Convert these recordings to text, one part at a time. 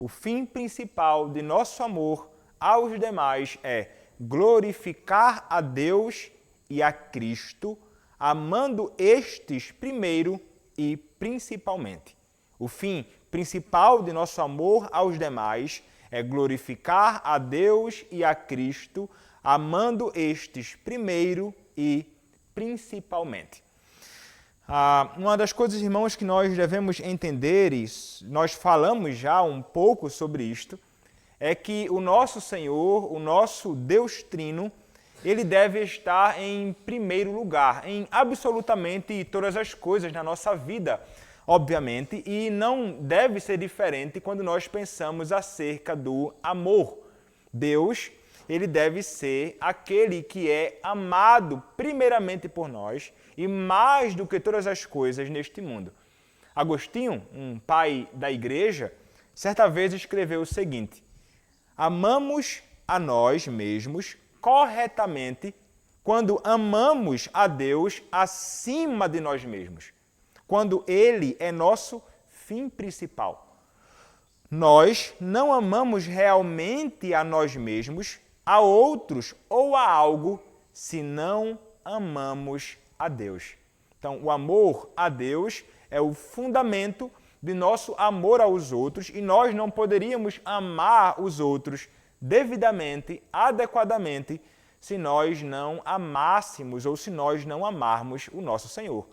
O fim principal de nosso amor aos demais é glorificar a Deus e a Cristo, amando estes primeiro e principalmente. O fim principal de nosso amor aos demais é glorificar a Deus e a Cristo, amando estes primeiro e principalmente. Uma das coisas, irmãos, que nós devemos entender, e nós falamos já um pouco sobre isto, é que o nosso Senhor, o nosso Deus Trino, ele deve estar em primeiro lugar, em absolutamente todas as coisas na nossa vida, obviamente, e não deve ser diferente quando nós pensamos acerca do amor. Deus, ele deve ser aquele que é amado primeiramente por nós e mais do que todas as coisas neste mundo. Agostinho, um pai da igreja, certa vez escreveu o seguinte: amamos a nós mesmos corretamente quando amamos a Deus acima de nós mesmos, quando Ele é nosso fim principal. Nós não amamos realmente a nós mesmos, a outros ou a algo, se não amamos a Deus. Então, o amor a Deus é o fundamento de nosso amor aos outros e nós não poderíamos amar os outros devidamente, adequadamente, se nós não amássemos ou se nós não amarmos o nosso Senhor.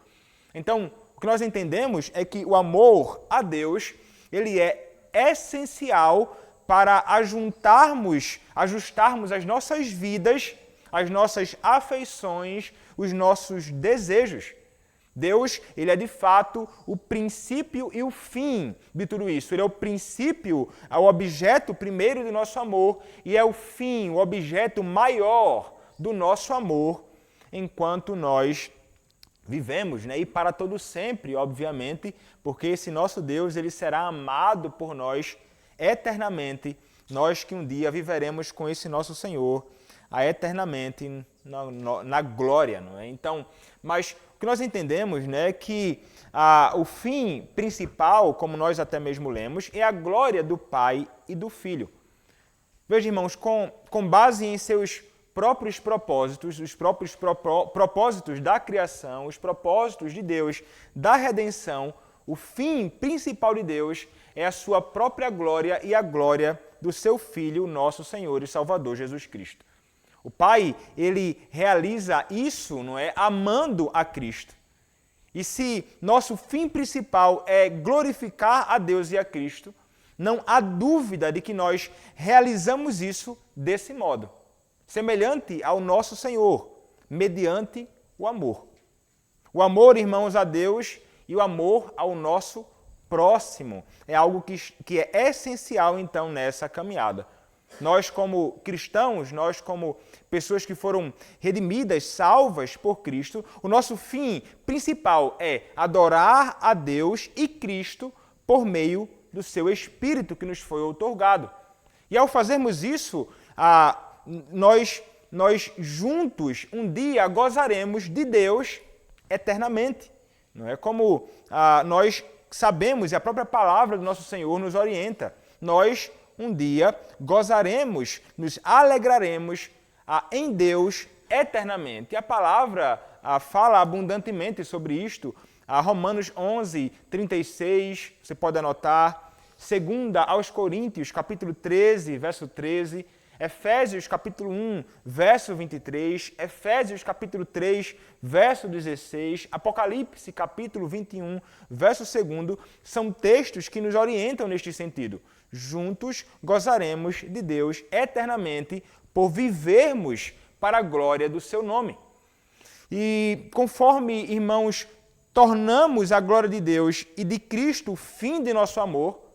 Então, o que nós entendemos é que o amor a Deus, ele é essencial para ajustarmos as nossas vidas, as nossas afeições, os nossos desejos. Deus, ele é de fato o princípio e o fim de tudo isso. Ele é o princípio, é o objeto primeiro do nosso amor e é o fim, o objeto maior do nosso amor enquanto nós vivemos, né? E para todo sempre, obviamente, porque esse nosso Deus, ele será amado por nós eternamente, nós que um dia viveremos com esse nosso Senhor eternamente na glória, não é? Então, mas o que nós entendemos, né, é que o fim principal, como nós até mesmo lemos, é a glória do Pai e do Filho. Veja, irmãos, com base em seus próprios propósitos, os próprios propósitos da criação, os propósitos de Deus, da redenção, o fim principal de Deus é a sua própria glória e a glória do seu Filho, nosso Senhor e Salvador Jesus Cristo. O Pai, ele realiza isso, não é, amando a Cristo. E se nosso fim principal é glorificar a Deus e a Cristo, não há dúvida de que nós realizamos isso desse modo, semelhante ao nosso Senhor, mediante o amor. O amor, irmãos, a Deus e o amor ao nosso próximo é algo que é essencial, então, nessa caminhada. Nós, como cristãos, nós, como pessoas que foram redimidas, salvas por Cristo, o nosso fim principal é adorar a Deus e Cristo por meio do seu Espírito que nos foi outorgado. E ao fazermos isso, nós juntos um dia gozaremos de Deus eternamente. Não é como nós sabemos, e a própria palavra do nosso Senhor nos orienta, nós um dia gozaremos, nos alegraremos em Deus eternamente. E a palavra fala abundantemente sobre isto. Romanos 11, 36, você pode anotar. 2 aos Coríntios, capítulo 13, verso 13. Efésios, capítulo 1, verso 23. Efésios, capítulo 3, verso 16. Apocalipse, capítulo 21, verso 2. São textos que nos orientam neste sentido. Juntos gozaremos de Deus eternamente por vivermos para a glória do seu nome. E conforme, irmãos, tornamos a glória de Deus e de Cristo o fim de nosso amor,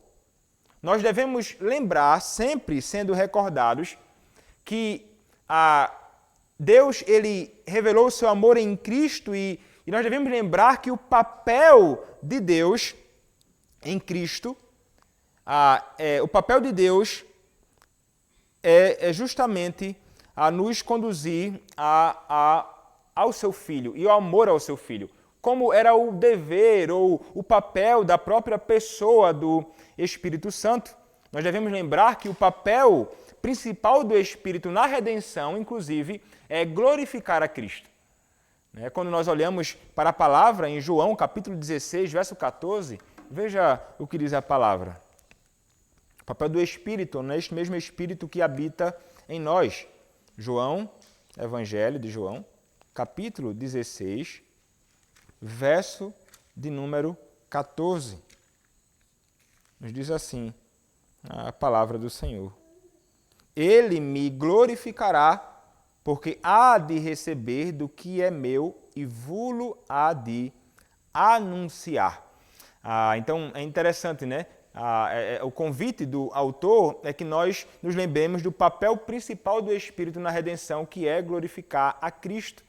nós devemos lembrar, sempre sendo recordados, que Deus ele revelou o seu amor em Cristo e nós devemos lembrar que o papel de Deus em Cristo, o papel de Deus é justamente nos conduzir ao seu Filho e ao amor ao seu Filho, como era o dever ou o papel da própria pessoa do Espírito Santo. nós devemos lembrar que o papel principal do Espírito na redenção, inclusive, é glorificar a Cristo. Quando nós olhamos para a palavra em João, capítulo 16, verso 14, veja o que diz a palavra. O papel do Espírito, neste mesmo Espírito que habita em nós. João, Evangelho de João, capítulo 16, verso de número 14. Nos diz assim a palavra do Senhor. Ele me glorificará, porque há de receber do que é meu e vulo há de anunciar. Então, é interessante, né? O convite do autor é que nós nos lembremos do papel principal do Espírito na redenção, que é glorificar a Cristo.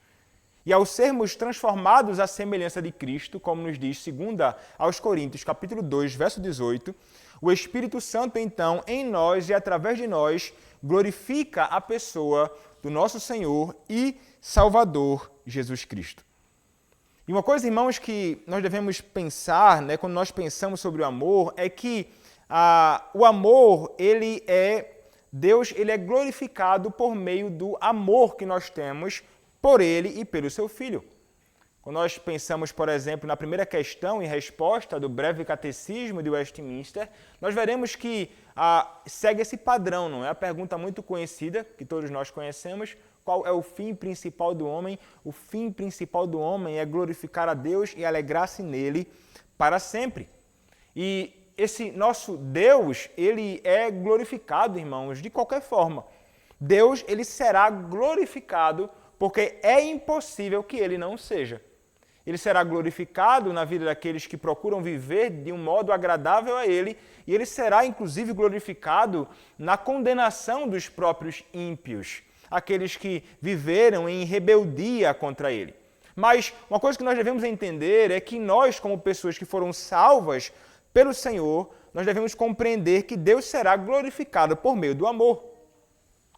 E ao sermos transformados à semelhança de Cristo, como nos diz 2 aos Coríntios, capítulo 2, verso 18, o Espírito Santo, então, em nós e através de nós, glorifica a pessoa do nosso Senhor e Salvador Jesus Cristo. E uma coisa, irmãos, que nós devemos pensar, quando nós pensamos sobre o amor, é que o amor, Deus é glorificado por meio do amor que nós temos por Ele e pelo Seu Filho. Quando nós pensamos, por exemplo, na primeira questão e resposta do breve catecismo de Westminster, nós veremos que segue esse padrão, não é? A pergunta muito conhecida, que todos nós conhecemos: qual é o fim principal do homem? O fim principal do homem é glorificar a Deus e alegrar-se nele para sempre. E esse nosso Deus, ele é glorificado, irmãos, de qualquer forma. Deus, ele será glorificado porque é impossível que ele não seja. Ele será glorificado na vida daqueles que procuram viver de um modo agradável a Ele, e Ele será, inclusive, glorificado na condenação dos próprios ímpios, aqueles que viveram em rebeldia contra Ele. Mas uma coisa que nós devemos entender é que nós, como pessoas que foram salvas pelo Senhor, nós devemos compreender que Deus será glorificado por meio do amor.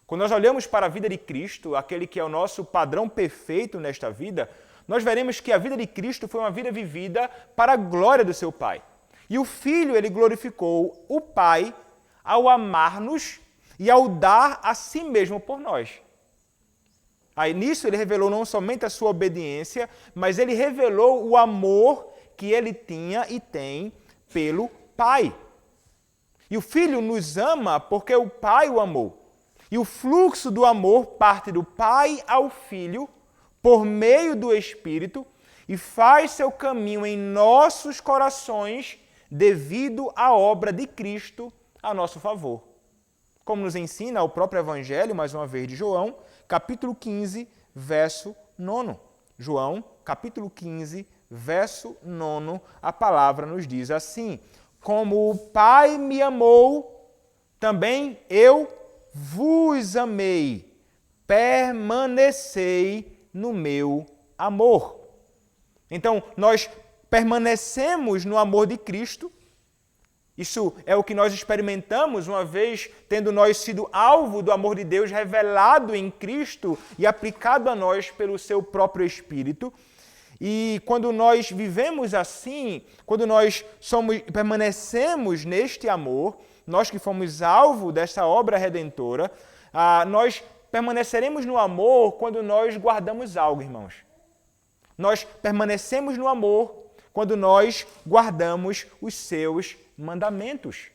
Quando nós olhamos para a vida de Cristo, aquele que é o nosso padrão perfeito nesta vida, nós veremos que a vida de Cristo foi uma vida vivida para a glória do seu Pai. E o Filho, ele glorificou o Pai ao amar-nos e ao dar a si mesmo por nós. Aí nisso ele revelou não somente a sua obediência, mas ele revelou o amor que ele tinha e tem pelo Pai. E o Filho nos ama porque o Pai o amou. E o fluxo do amor parte do Pai ao Filho, por meio do Espírito, e faz seu caminho em nossos corações devido à obra de Cristo a nosso favor. Como nos ensina o próprio Evangelho, mais uma vez, de João, capítulo 15, verso 9. João, capítulo 15, verso 9, a palavra nos diz assim: como o Pai me amou, também eu vos amei, permanecei no meu amor. Então, nós permanecemos no amor de Cristo. Isso é o que nós experimentamos uma vez tendo nós sido alvo do amor de Deus revelado em Cristo e aplicado a nós pelo seu próprio Espírito. E quando nós vivemos assim, quando nós permanecemos neste amor, nós que fomos alvo dessa obra redentora, nós permaneceremos no amor quando nós guardamos algo, irmãos. Nós permanecemos no amor quando nós guardamos os seus mandamentos.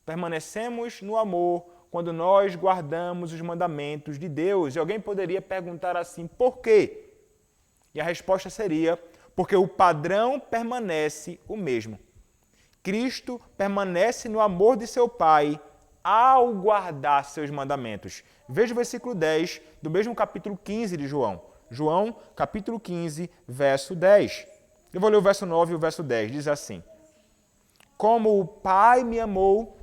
Permanecemos no amor quando nós guardamos os mandamentos de Deus. E alguém poderia perguntar assim, por quê? E a resposta seria, porque o padrão permanece o mesmo. Cristo permanece no amor de seu Pai ao guardar seus mandamentos. Veja o versículo 10 do mesmo capítulo 15 de João. João, capítulo 15, verso 10. Eu vou ler o verso 9 e o verso 10. Diz assim: como o Pai me amou,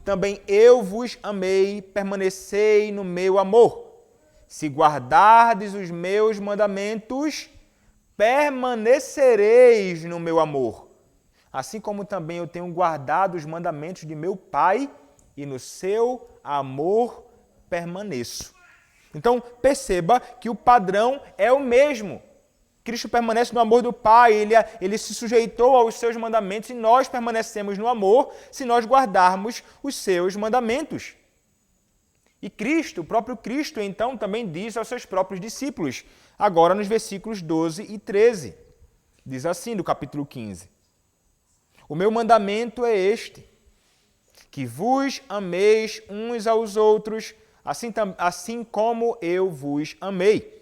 também eu vos amei, permanecei no meu amor. Se guardardes os meus mandamentos, permanecereis no meu amor. Assim como também eu tenho guardado os mandamentos de meu Pai, e no seu amor permaneço. Então, perceba que o padrão é o mesmo. Cristo permanece no amor do Pai, ele se sujeitou aos seus mandamentos e nós permanecemos no amor se nós guardarmos os seus mandamentos. E Cristo, o próprio Cristo, então, também diz aos seus próprios discípulos, agora nos versículos 12 e 13. Diz assim, do capítulo 15. O meu mandamento é este, que vos ameis uns aos outros, assim como eu vos amei.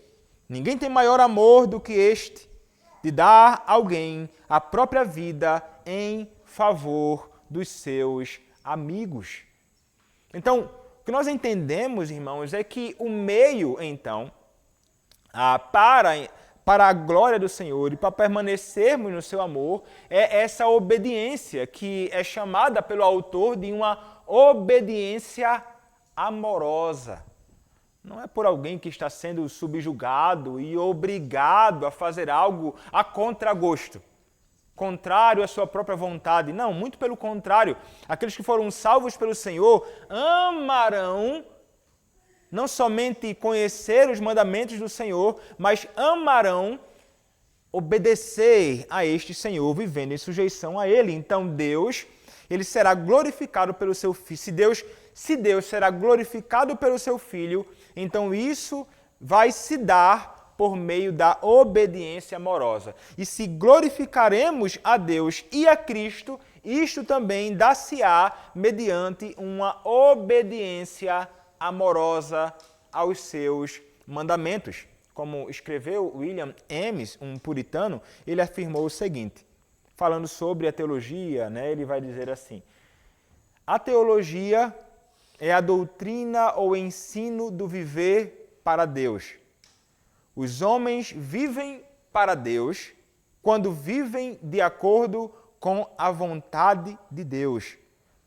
Ninguém tem maior amor do que este, de dar a alguém a própria vida em favor dos seus amigos. Então, o que nós entendemos, irmãos, é que o meio, então, para a glória do Senhor e para permanecermos no seu amor, é essa obediência que é chamada pelo autor de uma obediência amorosa. Não é por alguém que está sendo subjugado e obrigado a fazer algo a contragosto, contrário à sua própria vontade. Não, muito pelo contrário. Aqueles que foram salvos pelo Senhor amarão não somente conhecer os mandamentos do Senhor, mas amarão obedecer a este Senhor, vivendo em sujeição a Ele. Então Deus, Ele será glorificado pelo seu Filho. Se Deus será glorificado pelo seu Filho, então isso vai se dar por meio da obediência amorosa. E se glorificaremos a Deus e a Cristo, isto também dar-se-á mediante uma obediência amorosa aos seus mandamentos. Como escreveu William Ames, um puritano, ele afirmou o seguinte, falando sobre a teologia, ele vai dizer assim, a teologia é a doutrina ou ensino do viver para Deus. Os homens vivem para Deus quando vivem de acordo com a vontade de Deus,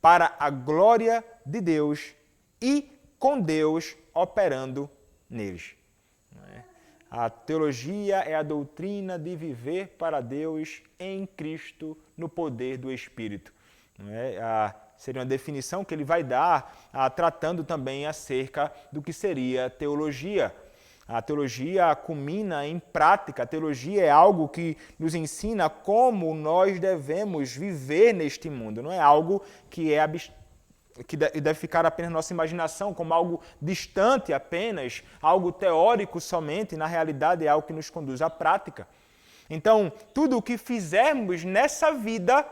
para a glória de Deus e com Deus operando neles. A teologia é a doutrina de viver para Deus em Cristo no poder do Espírito. Seria uma definição que ele vai dar, tratando também acerca do que seria teologia. A teologia culmina em prática. A teologia é algo que nos ensina como nós devemos viver neste mundo. Não é algo que deve ficar apenas na nossa imaginação, como algo distante apenas, algo teórico somente. Na realidade, é algo que nos conduz à prática. Então, tudo o que fizermos nessa vida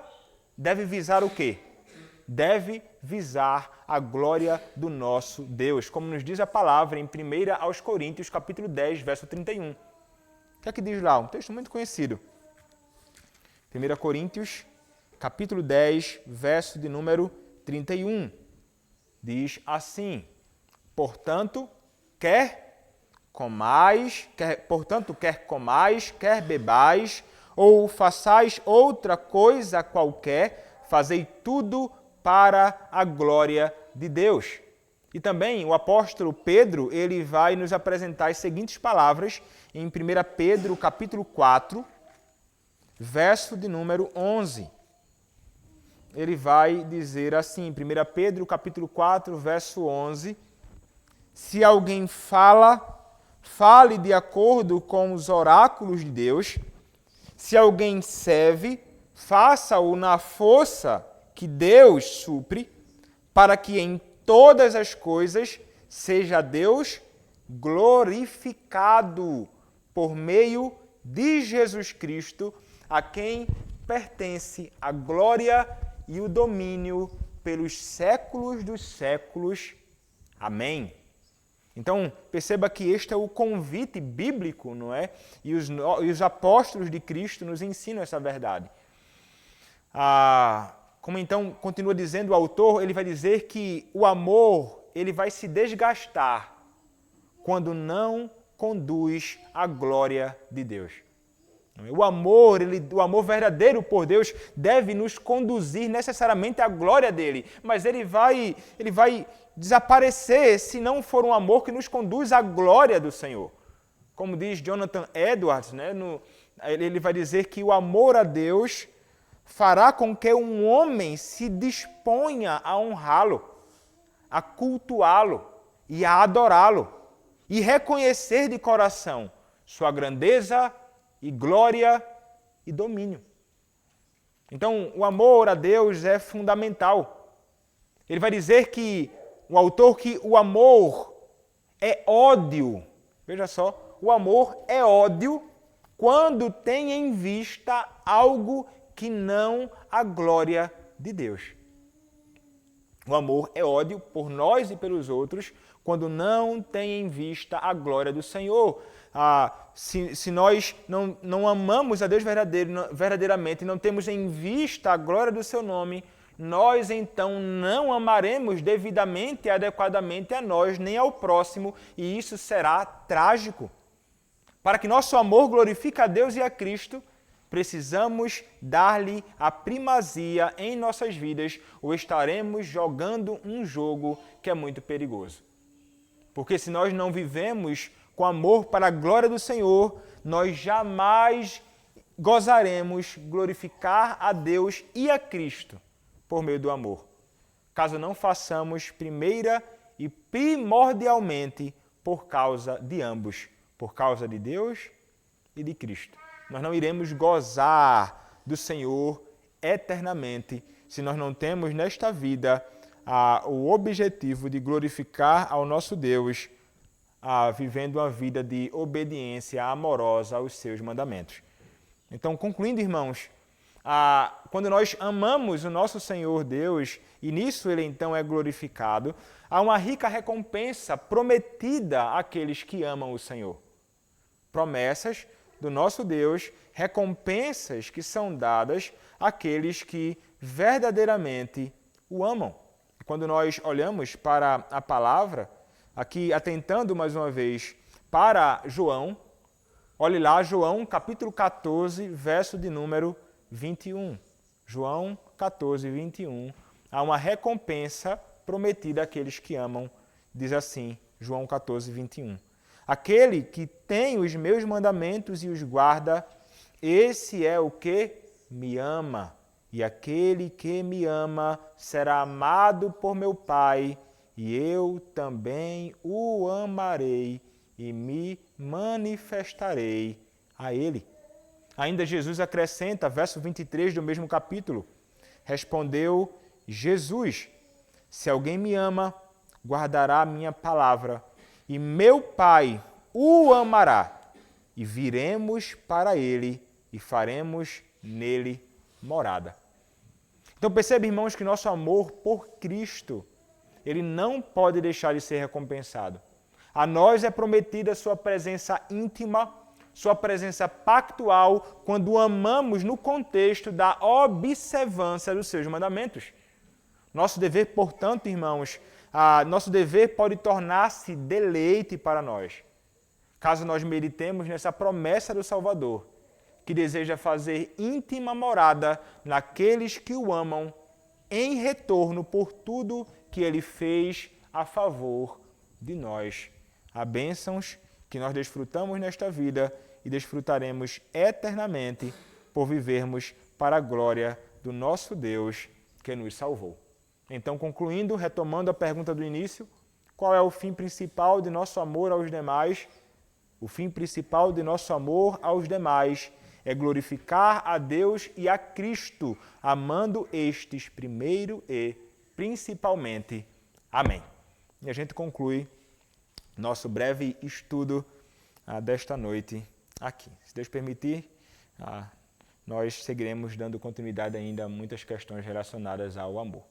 deve visar o quê? Deve visar a glória do nosso Deus, como nos diz a palavra em 1 aos Coríntios, capítulo 10, verso 31. O que é que diz lá? Um texto muito conhecido. 1 Coríntios, capítulo 10, verso de número 31. Diz assim, portanto, quer comais, quer bebais, ou façais outra coisa qualquer, fazei tudo para a glória de Deus. E também o apóstolo Pedro, ele vai nos apresentar as seguintes palavras em 1 Pedro, capítulo 4, verso de número 11. Ele vai dizer assim, 1 Pedro, capítulo 4, verso 11, se alguém fale de acordo com os oráculos de Deus, se alguém serve, faça-o na força que Deus supre, para que em todas as coisas seja Deus glorificado por meio de Jesus Cristo, a quem pertence a glória e o domínio pelos séculos dos séculos. Amém. Então, perceba que este é o convite bíblico, não é? E os apóstolos de Cristo nos ensinam essa verdade. Como então continua dizendo o autor, ele vai dizer que o amor ele vai se desgastar quando não conduz à glória de Deus. O amor verdadeiro por Deus deve nos conduzir necessariamente à glória dele, mas ele vai desaparecer se não for um amor que nos conduz à glória do Senhor. Como diz Jonathan Edwards, ele vai dizer que o amor a Deus fará com que um homem se disponha a honrá-lo, a cultuá-lo e a adorá-lo, e reconhecer de coração sua grandeza, e glória e domínio. Então, o amor a Deus é fundamental. Ele vai dizer que o autor que o amor é ódio. Veja só, o amor é ódio quando tem em vista algo que não a glória de Deus. O amor é ódio por nós e pelos outros quando não tem em vista a glória do Senhor. Se nós não amamos a Deus verdadeiramente e não temos em vista a glória do seu nome, nós então não amaremos devidamente e adequadamente a nós nem ao próximo, e isso será trágico. Para que nosso amor glorifique a Deus e a Cristo, precisamos dar-lhe a primazia em nossas vidas, ou estaremos jogando um jogo que é muito perigoso. Porque se nós não vivemos com amor para a glória do Senhor, nós jamais gozaremos glorificar a Deus e a Cristo por meio do amor. Caso não façamos primeira e primordialmente por causa de ambos, por causa de Deus e de Cristo. Nós não iremos gozar do Senhor eternamente se nós não temos nesta vida o objetivo de glorificar ao nosso Deus, vivendo uma vida de obediência amorosa aos seus mandamentos. Então, concluindo, irmãos, quando nós amamos o nosso Senhor Deus, e nisso Ele então é glorificado, há uma rica recompensa prometida àqueles que amam o Senhor. Promessas do nosso Deus, recompensas que são dadas àqueles que verdadeiramente o amam. E quando nós olhamos para a palavra, aqui atentando mais uma vez para João, olhe lá, João capítulo 14, verso de número 21. João 14, 21. Há uma recompensa prometida àqueles que amam, diz assim, João 14, 21. Aquele que tem os meus mandamentos e os guarda, esse é o que me ama. E aquele que me ama será amado por meu Pai, e eu também o amarei e me manifestarei a ele. Ainda Jesus acrescenta, verso 23 do mesmo capítulo, respondeu Jesus, se alguém me ama, guardará a minha palavra, e meu Pai o amará, e viremos para ele e faremos nele morada. Então percebe, irmãos, que nosso amor por Cristo, ele não pode deixar de ser recompensado. A nós é prometida sua presença íntima, sua presença pactual, quando o amamos no contexto da observância dos seus mandamentos. Nosso dever, portanto, irmãos, nosso dever pode tornar-se deleite para nós, caso nós meditemos nessa promessa do Salvador, que deseja fazer íntima morada naqueles que o amam, em retorno por tudo que ele fez a favor de nós. Há bênçãos que nós desfrutamos nesta vida e desfrutaremos eternamente por vivermos para a glória do nosso Deus que nos salvou. Então, concluindo, retomando a pergunta do início, qual é o fim principal de nosso amor aos demais? O fim principal de nosso amor aos demais é glorificar a Deus e a Cristo, amando estes primeiro e principalmente. Amém. E a gente conclui nosso breve estudo desta noite aqui. Se Deus permitir, nós seguiremos dando continuidade ainda a muitas questões relacionadas ao amor.